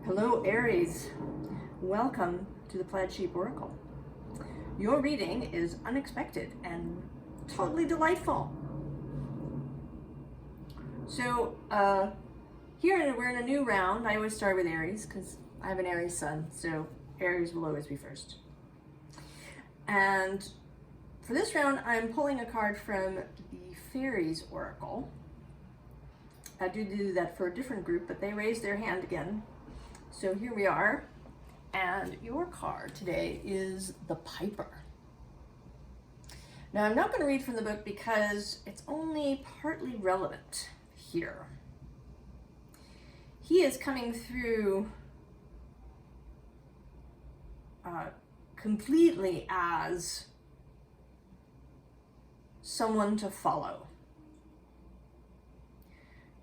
Hello, Aries. Welcome to the Plaid Oracle. Your reading is unexpected and totally delightful. So, here we're in a new round. I always start with Aries because I have an Aries sun, so Aries will always be first. And for this round, I'm pulling a card from the Faeries Oracle. I do that for a different group, but they raised their hand again. So here we are, and your card today is the Piper. Now I'm not going to read from the book because it's only partly relevant here. He is coming through completely as someone to follow.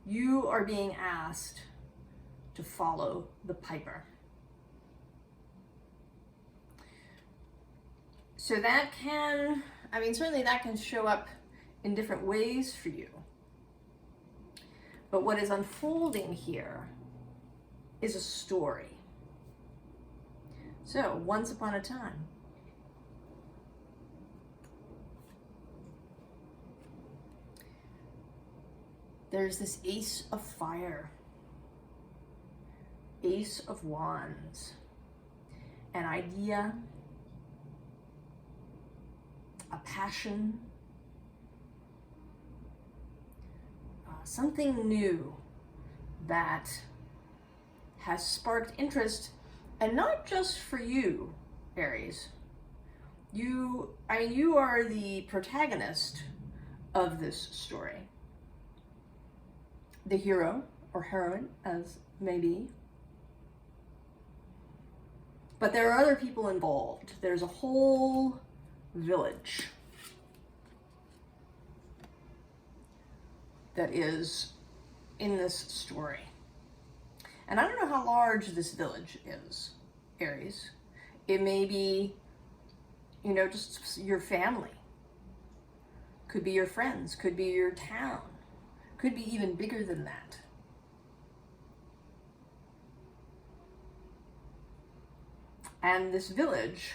You are being asked to follow the Piper. So that can, certainly that can show up in different ways for you. But what is unfolding here is a story. So, once upon a time, there's this Ace of Fire, Ace of Wands, an idea, a passion, something new that has sparked interest, and not just for you, Aries. You are the protagonist of this story. The hero or heroine, as may be. But there are other people involved. There's a whole village that is in this story. And I don't know how large this village is, Aries. It may be, just your family. Could be your friends, could be your town, could be even bigger than that. And this village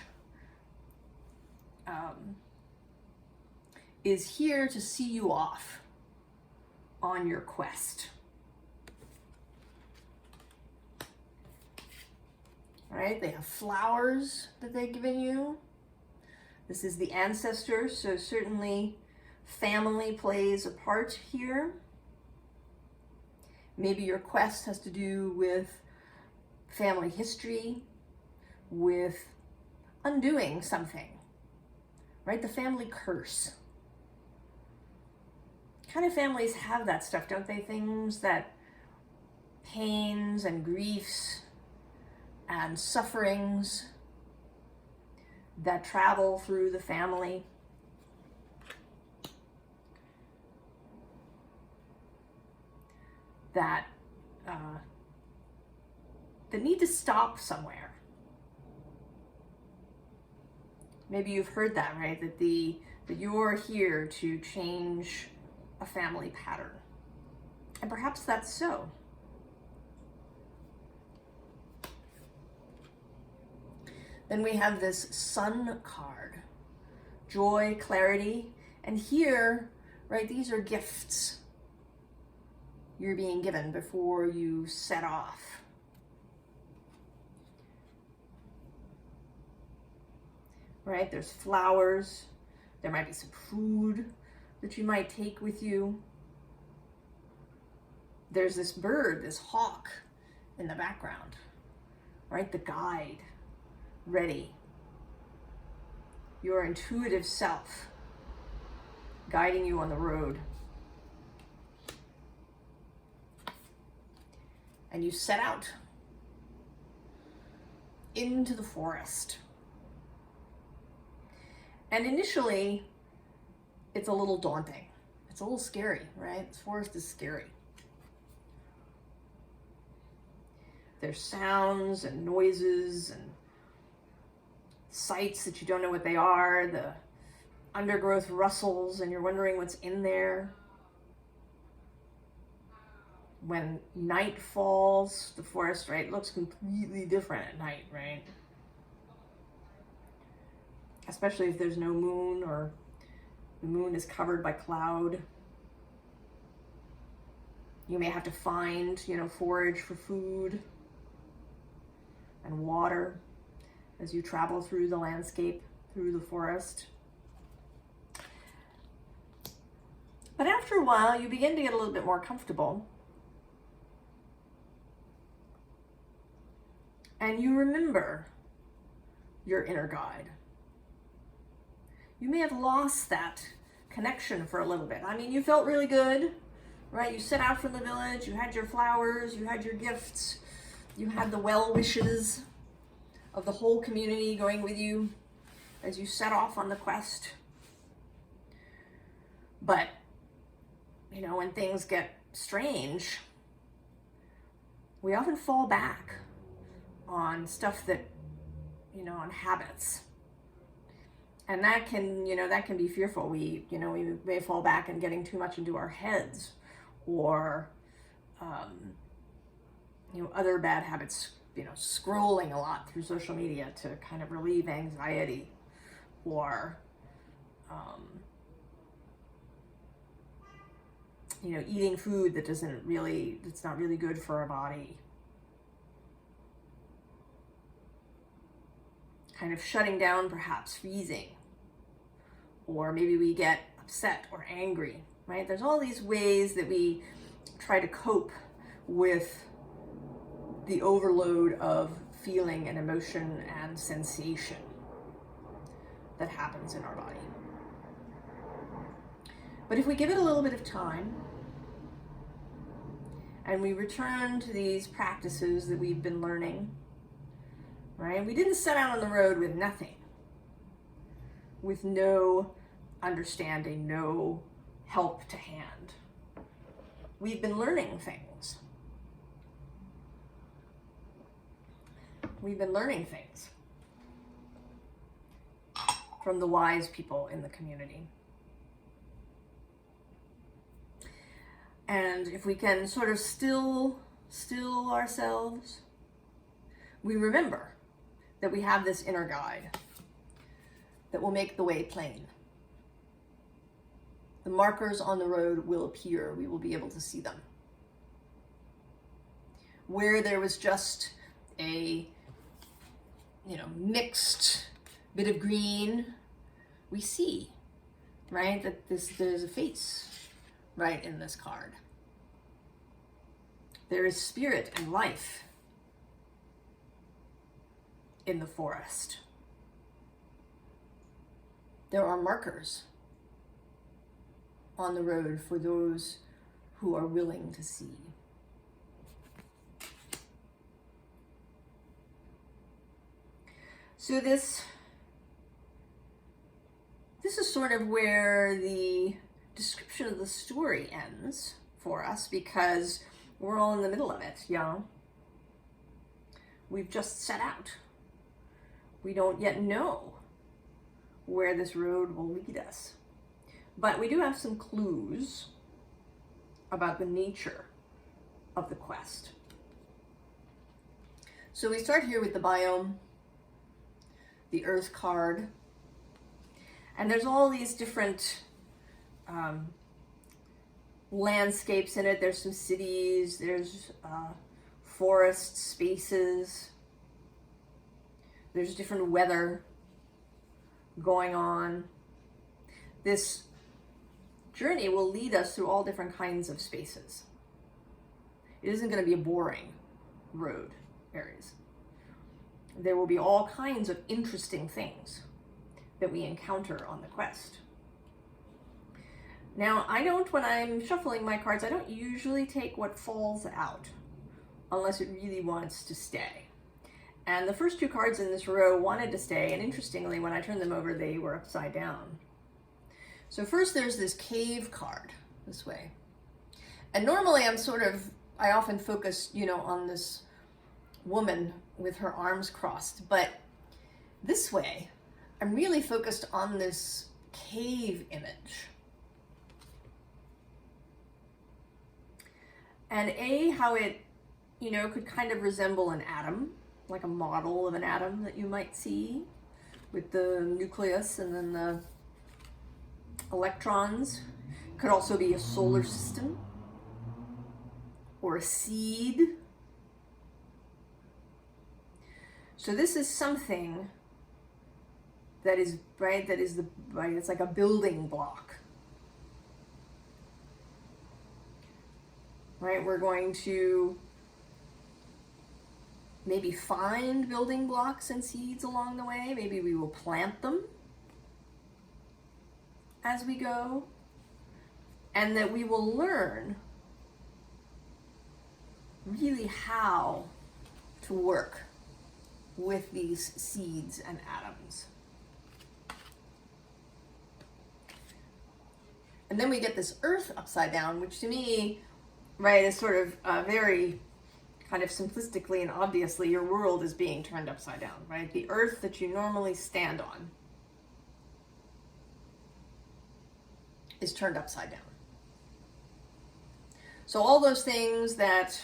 is here to see you off on your quest. All right, they have flowers that they've given you. This is the ancestors, so certainly family plays a part here. Maybe your quest has to do with family history, with undoing something, right? The family curse. Kind of families have that stuff, don't they? Things that pains and griefs and sufferings that travel through the family. That need to stop somewhere. Maybe you've heard that, right? That you're here to change a family pattern. And perhaps that's so. Then we have this Sun card. Joy, clarity. And here, right, these are gifts you're being given before you set off. Right, there's flowers, there might be some food that you might take with you. There's this bird, this hawk in the background, right? The guide, ready. Your intuitive self guiding you on the road. And you set out into the forest. And initially, it's a little daunting. It's a little scary, right? This forest is scary. There's sounds and noises and sights that you don't know what they are. The undergrowth rustles and you're wondering what's in there. when night falls, the forest, right, looks completely different at night, right? Especially if there's no moon or the moon is covered by cloud. You may have to find, forage for food and water as you travel through the landscape, through the forest. But after a while, you begin to get a little bit more comfortable. And you remember your inner guide. You may have lost that connection for a little bit. I mean, you felt really good, right? You set out from the village, you had your flowers, you had your gifts, you had the well wishes of the whole community going with you as you set off on the quest. But, when things get strange, we often fall back on stuff that, on habits. And that can be fearful. We may fall back in getting too much into our heads, or, other bad habits, scrolling a lot through social media to kind of relieve anxiety, or, eating food that's not really good for our body. Kind of shutting down, perhaps freezing, or maybe we get upset or angry, right? There's all these ways that we try to cope with the overload of feeling and emotion and sensation that happens in our body. But if we give it a little bit of time and we return to these practices that we've been learning, right? We didn't set out on the road with nothing, with no understanding, no help to hand. We've been learning things. We've been learning things from the wise people in the community. And if we can sort of still ourselves, we remember that we have this inner guide that will make the way plain. The markers on the road will appear. We will be able to see them. Where there was just a, mixed bit of green, we see, right, that there's a face right in this card. There is spirit and life in the forest. There are markers on the road for those who are willing to see. So this is sort of where the description of the story ends for us, because we're all in the middle of it, We've just set out. We don't yet know where this road will lead us. But we do have some clues about the nature of the quest. So we start here with the biome, the earth card, and there's all these different landscapes in it. There's some cities, there's forest spaces, there's different weather going on. This journey will lead us through all different kinds of spaces. It isn't going to be a boring road, Aries. There will be all kinds of interesting things that we encounter on the quest. Now, when I'm shuffling my cards, I don't usually take what falls out unless it really wants to stay. And the first two cards in this row wanted to stay, and interestingly, when I turned them over, they were upside down. So first there's this cave card, this way. And normally I often focus, on this woman with her arms crossed, but this way, I'm really focused on this cave image. And how it, could kind of resemble an atom, like a model of an atom that you might see with the nucleus and then the electrons. Could also be a solar system or a seed. So this is something that is, right, it's like a building block. Right, we're going to maybe find building blocks and seeds along the way. Maybe we will plant them as we go. And that we will learn really how to work with these seeds and atoms. And then we get this earth upside down, which to me, right, is sort of very kind of simplistically and obviously your world is being turned upside down, right? The earth that you normally stand on is turned upside down. So all those things that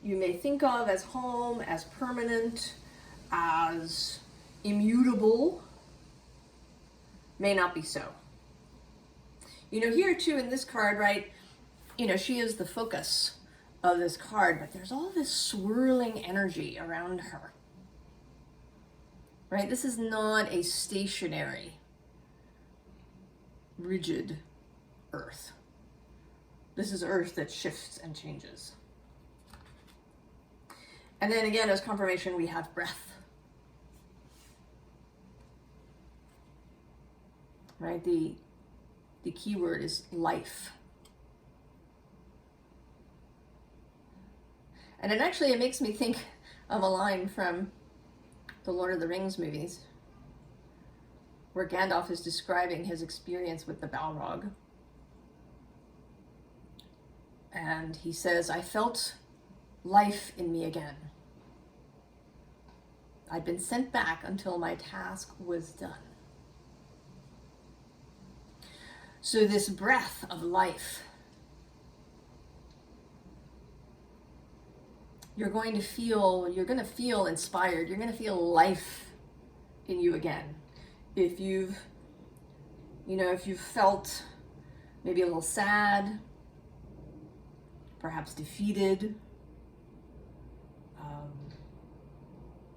you may think of as home, as permanent, as immutable, may not be so. Here too in this card, right, she is the focus of this card, but there's all this swirling energy around her. Right? This is not a stationary, rigid earth. This is earth that shifts and changes. And then again, as confirmation, we have breath. Right? The key word is life. And it makes me think of a line from the Lord of the Rings movies, where Gandalf is describing his experience with the Balrog. And he says, I felt life in me again. I'd been sent back until my task was done. So this breath of life, you're going to feel inspired. You're going to feel life in you again. If you've felt maybe a little sad, perhaps defeated,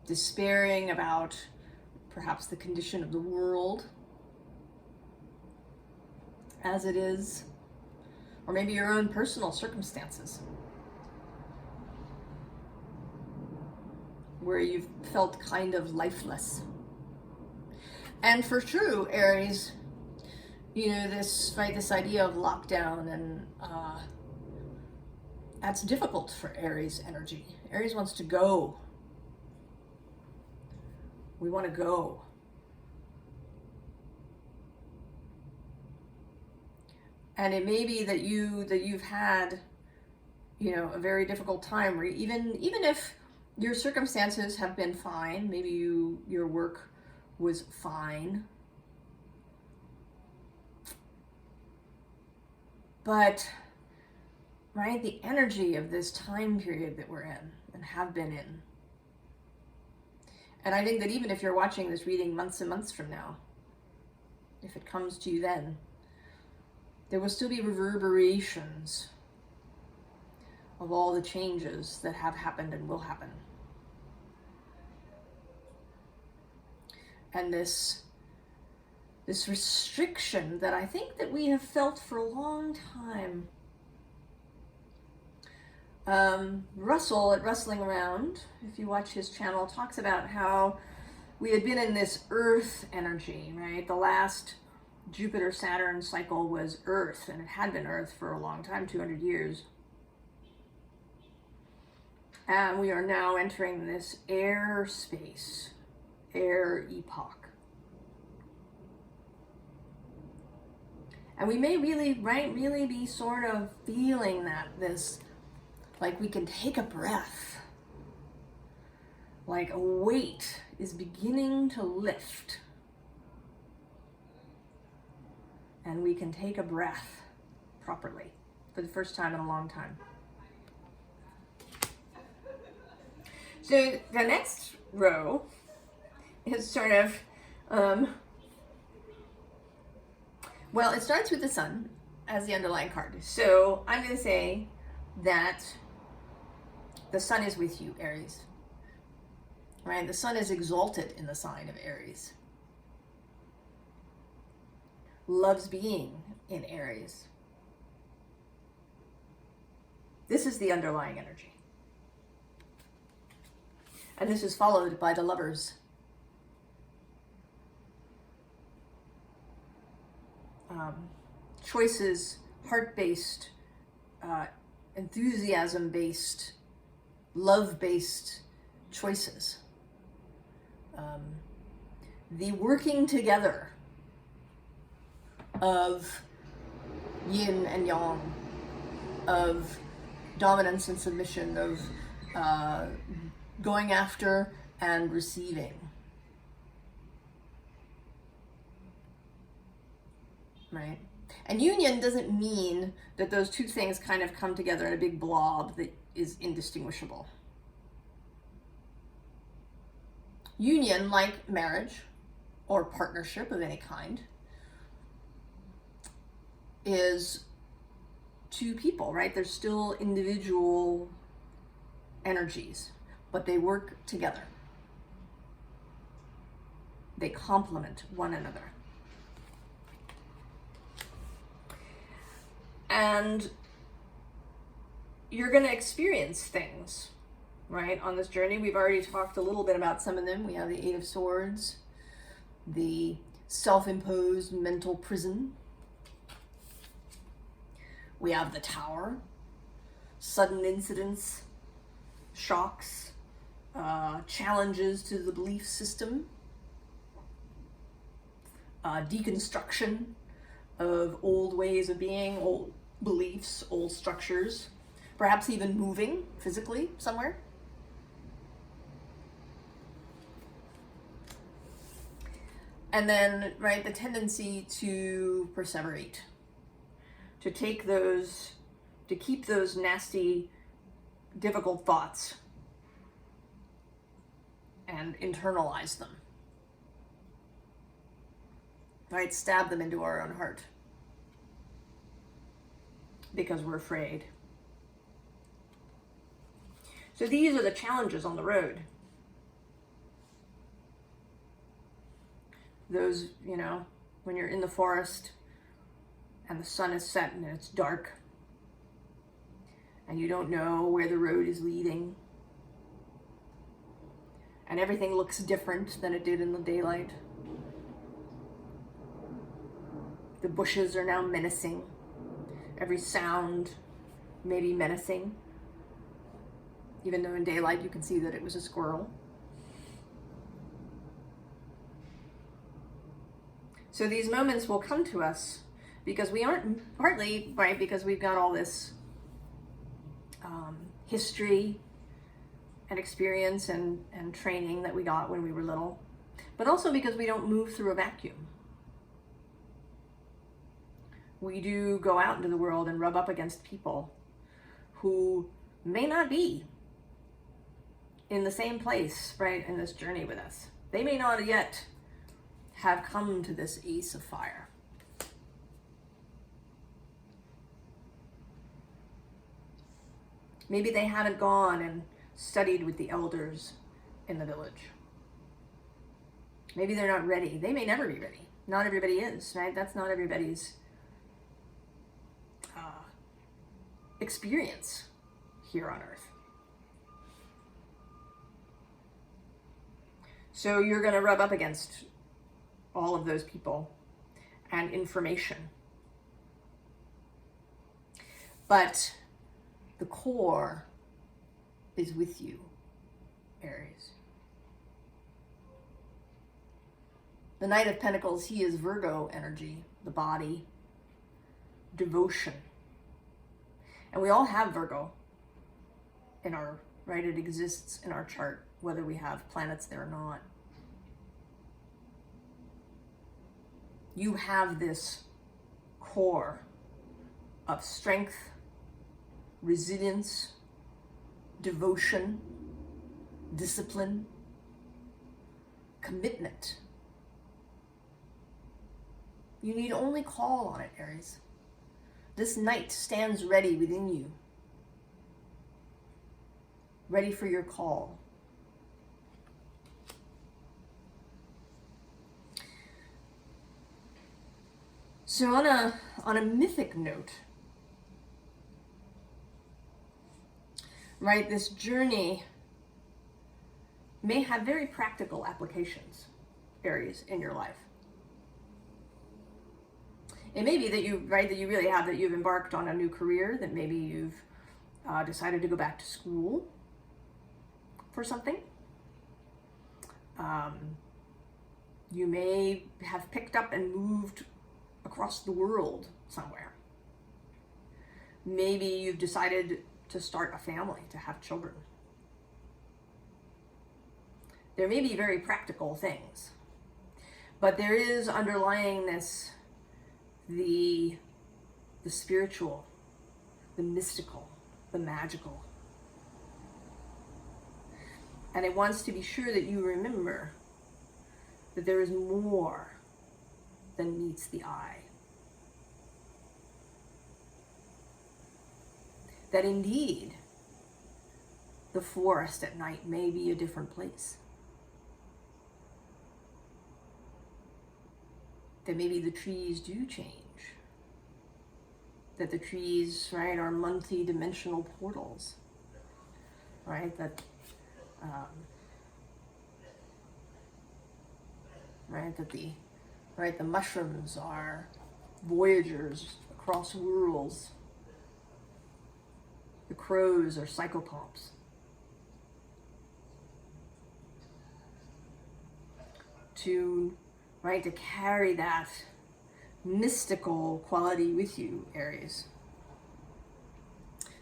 despairing about perhaps the condition of the world as it is, or maybe your own personal circumstances where you've felt kind of lifeless. And for true, Aries, this idea of lockdown, and that's difficult for Aries energy. Aries wants to go. We want to go. And it may be that you've had, a very difficult time, where even if your circumstances have been fine, maybe your work was fine, but right, the energy of this time period that we're in and have been in. And I think that even if you're watching this reading months and months from now, if it comes to you then, there will still be reverberations of all the changes that have happened and will happen. And this restriction that I think that we have felt for a long time. Russell at Rustling Around, if you watch his channel, talks about how we had been in this earth energy, right? The last Jupiter-Saturn cycle was Earth, and it had been Earth for a long time, 200 years. And we are now entering this air space, air epoch. And we may really be sort of feeling this, like we can take a breath, like a weight is beginning to lift. And we can take a breath properly for the first time in a long time. So the next row is sort of, well, it starts with the sun as the underlying card. So I'm going to say that the sun is with you, Aries. Right? The sun is exalted in the sign of Aries. Loves being in Aries. This is the underlying energy. And this is followed by the Lovers. Choices, heart-based, enthusiasm-based, love-based choices. The working together of yin and yang, of dominance and submission, of going after and receiving. Right? And union doesn't mean that those two things kind of come together in a big blob that is indistinguishable. Union, like marriage or partnership of any kind, is two people, right? They're still individual energies, but they work together. They complement one another. And you're going to experience things, right, on this journey. We've already talked a little bit about some of them. We have the Eight of Swords, the self-imposed mental prison. We have the Tower, sudden incidents, shocks, challenges to the belief system, deconstruction of old ways of being, old beliefs, old structures, perhaps even moving physically somewhere. And then, right, the tendency to perseverate, to take those, to keep those nasty, difficult thoughts and internalize them. Right? Stab them into our own heart because we're afraid. So these are the challenges on the road. Those, you know, when you're in the forest and the sun is set and it's dark and you don't know where the road is leading and everything looks different than it did in the daylight. The bushes are now menacing. Every sound may be menacing. Even though in daylight you can see that it was a squirrel. So these moments will come to us because we aren't, partly, right, because we've got all this history and experience and training that we got when we were little, but also because we don't move through a vacuum. We do go out into the world and rub up against people who may not be in the same place, right, in this journey with us. They may not yet have come to this Ace of Fire. Maybe they haven't gone and studied with the elders in the village. Maybe they're not ready. They may never be ready. Not everybody is, right? That's not everybody's experience here on Earth. So you're going to rub up against all of those people and information. But the core is with you, Aries. The Knight of Pentacles, he is Virgo energy, the body, devotion. And we all have Virgo in our, right? It exists in our chart, whether we have planets there or not. You have this core of strength, resilience, devotion, discipline, commitment. You need only call on it, Aries. This knight stands ready within you, ready for your call. So on a mythic note, right, this journey may have very practical applications, Aries, in your life. It may be that you've embarked on a new career, that maybe you've decided to go back to school for something. You may have picked up and moved across the world somewhere. Maybe you've decided to start a family, to have children. There may be very practical things, but there is underlying this the spiritual, the mystical, the magical. And it wants to be sure that you remember that there is more than meets the eye. That indeed, the forest at night may be a different place. That maybe the trees do change. That the trees, right, are multi-dimensional portals. Right? That the mushrooms are voyagers across worlds. The crows are psychopomps. To carry that mystical quality with you, Aries.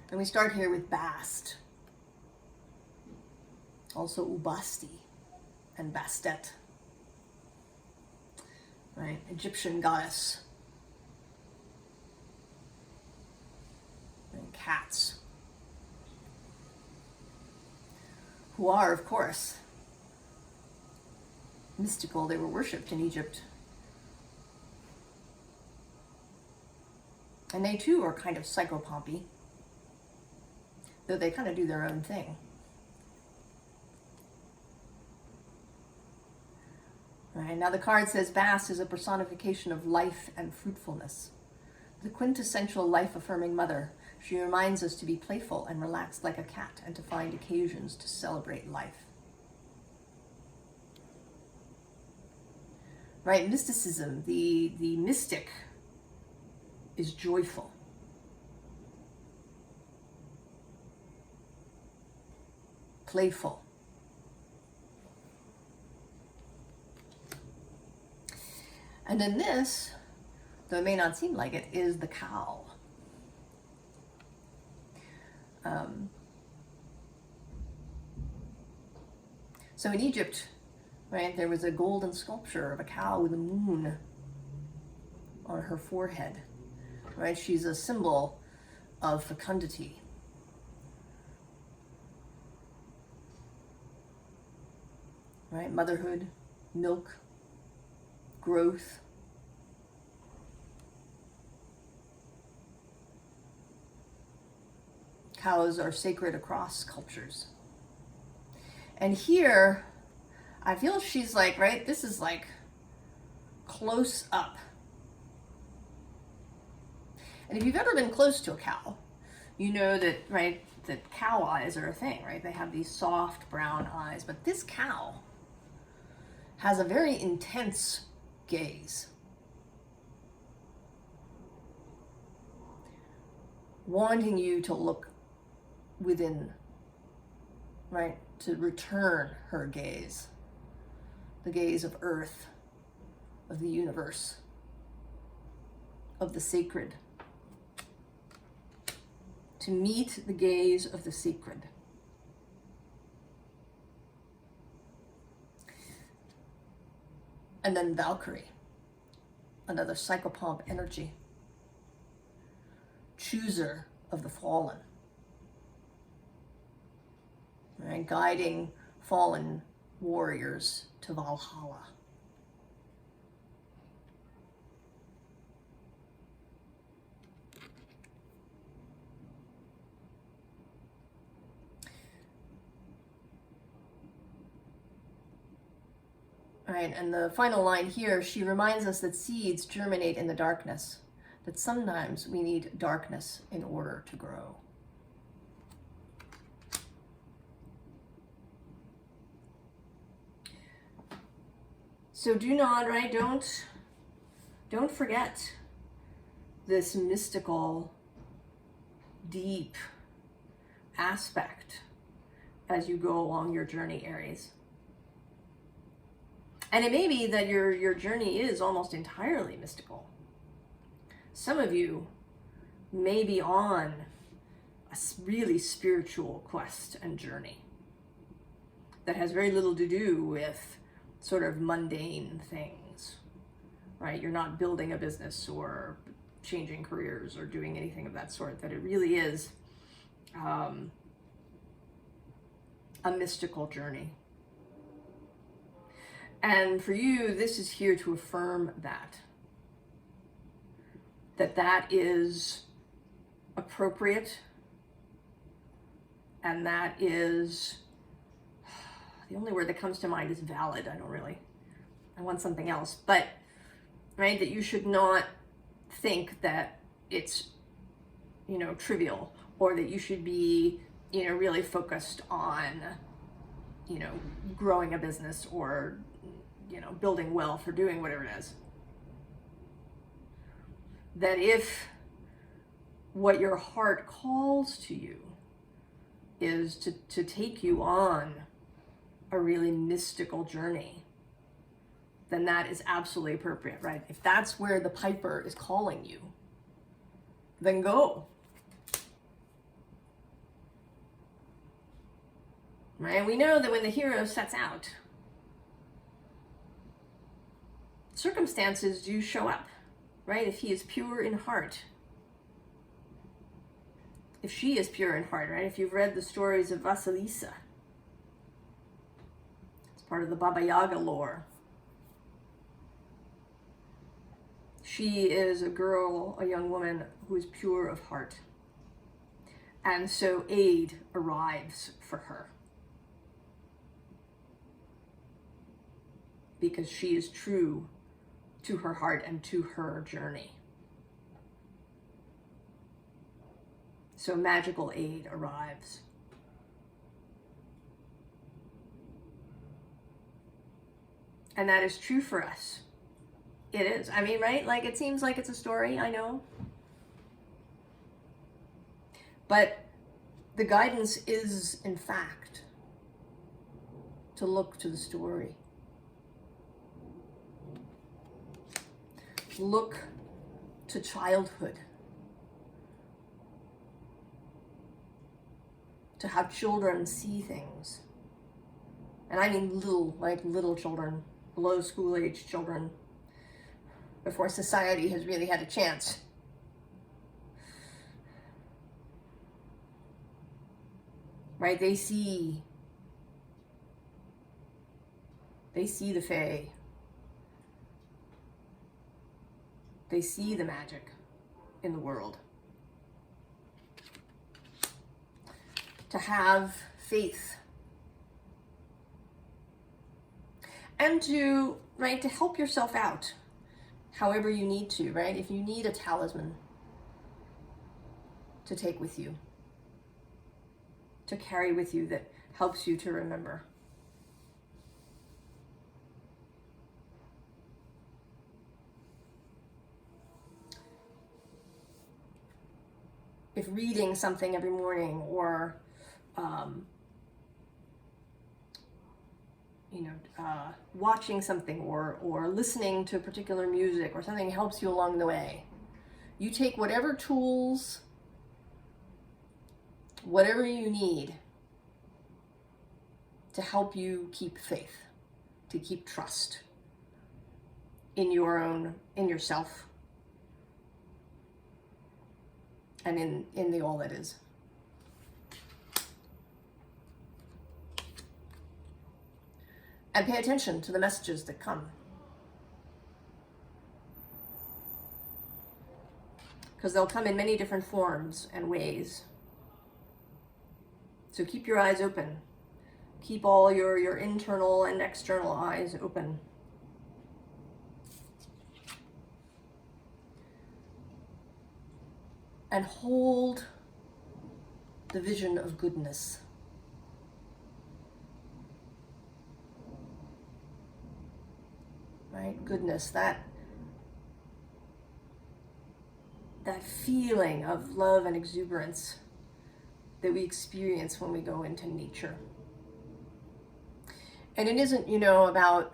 And we start here with Bast, also Ubasti and Bastet, right? Egyptian goddess. And cats, who are, of course, mystical. They were worshipped in Egypt. And they too are kind of psychopompy, though they kind of do their own thing. All right, now the card says Bast is a personification of life and fruitfulness. The quintessential life-affirming mother, she reminds us to be playful and relaxed like a cat and to find occasions to celebrate life. Right, mysticism, the mystic is joyful. Playful. And then this, though it may not seem like it, is the cow. So in Egypt, right, there was a golden sculpture of a cow with a moon on her forehead. Right, she's a symbol of fecundity. Right, motherhood, milk, growth. Cows are sacred across cultures. And here, I feel she's like, right, this is like close up. And if you've ever been close to a cow, you know that, right, that cow eyes are a thing, right? They have these soft brown eyes, but this cow has a very intense gaze. Wanting you to look within, right? To return her gaze. The gaze of earth, of the universe, of the sacred. To meet the gaze of the sacred. And then Valkyrie, another psychopomp energy. Chooser of the fallen, right? Guiding fallen warriors to Valhalla. All right, and the final line here, she reminds us that seeds germinate in the darkness, that sometimes we need darkness in order to grow. So do not, right, don't forget this mystical, deep aspect as you go along your journey, Aries. And it may be that your journey is almost entirely mystical. Some of you may be on a really spiritual quest and journey that has very little to do with sort of mundane things, right? You're not building a business or changing careers or doing anything of that sort, that it really is a mystical journey. And for you, this is here to affirm that that is appropriate, and that is, the only word that comes to mind is valid. I want something else, but right, that you should not think that it's, trivial, or that you should be, really focused on, growing a business or, building wealth or doing whatever it is. That if what your heart calls to you is to take you on a really mystical journey, then that is absolutely appropriate, right? If that's where the piper is calling you, then go. Right? And we know that when the hero sets out, circumstances do show up, right? If he is pure in heart, if she is pure in heart, right? If you've read the stories of Vasilisa, it's part of the Baba Yaga lore. She is a girl, a young woman who is pure of heart. And so aid arrives for her, because she is true to her heart and to her journey. So magical aid arrives. And that is true for us. It is. I mean, right? Like, it seems like it's a story, I know. But the guidance is, in fact, to look to the story. Look to childhood. To how children see things. And I mean little children, below school age children, before society has really had a chance. Right? They see the Fae. They see the magic in the world. To have faith. And to help yourself out however you need to, right? If you need a talisman to take with you, to carry with you, that helps you to remember. If reading something every morning, or watching something, or listening to particular music or something helps you along the way, you take whatever tools, whatever you need to help you keep faith, to keep trust in yourself, and in the all that is. And pay attention to the messages that come. Because they'll come in many different forms and ways. So keep your eyes open. Keep all your internal and external eyes open. And hold the vision of goodness. Right? Goodness, that feeling of love and exuberance that we experience when we go into nature. And it isn't, about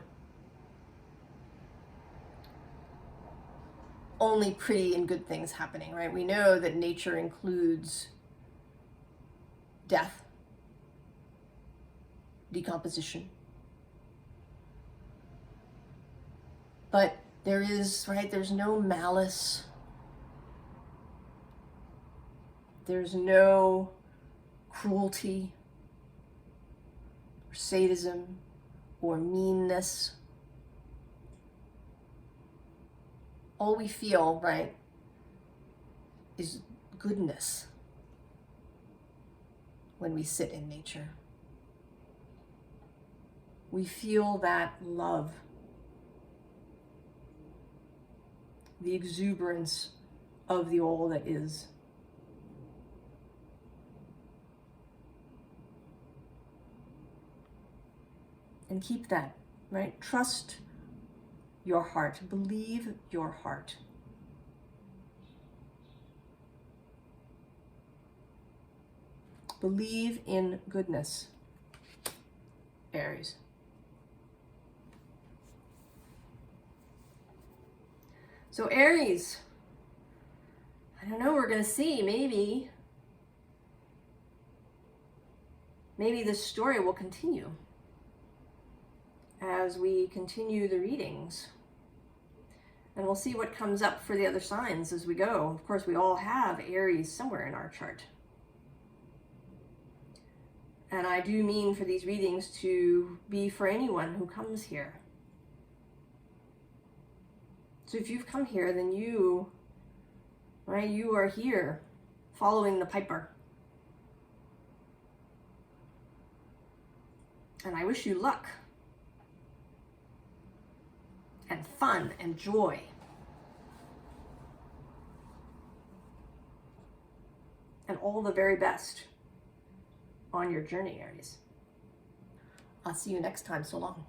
only pretty and good things happening, right? We know that nature includes death, decomposition. But there's no malice. There's no cruelty or sadism or meanness. All we feel, right, is goodness when we sit in nature. We feel that love, the exuberance of the all that is. And keep that, right? Trust your heart. Believe your heart. Believe in goodness, Aries. So Aries, I don't know, we're going to see, maybe this story will continue as we continue the readings. And we'll see what comes up for the other signs as we go. Of course, we all have Aries somewhere in our chart. And I do mean for these readings to be for anyone who comes here. So if you've come here, then you are here following the piper. And I wish you luck and fun and joy. And all the very best on your journey, Aries. I'll see you next time. So long.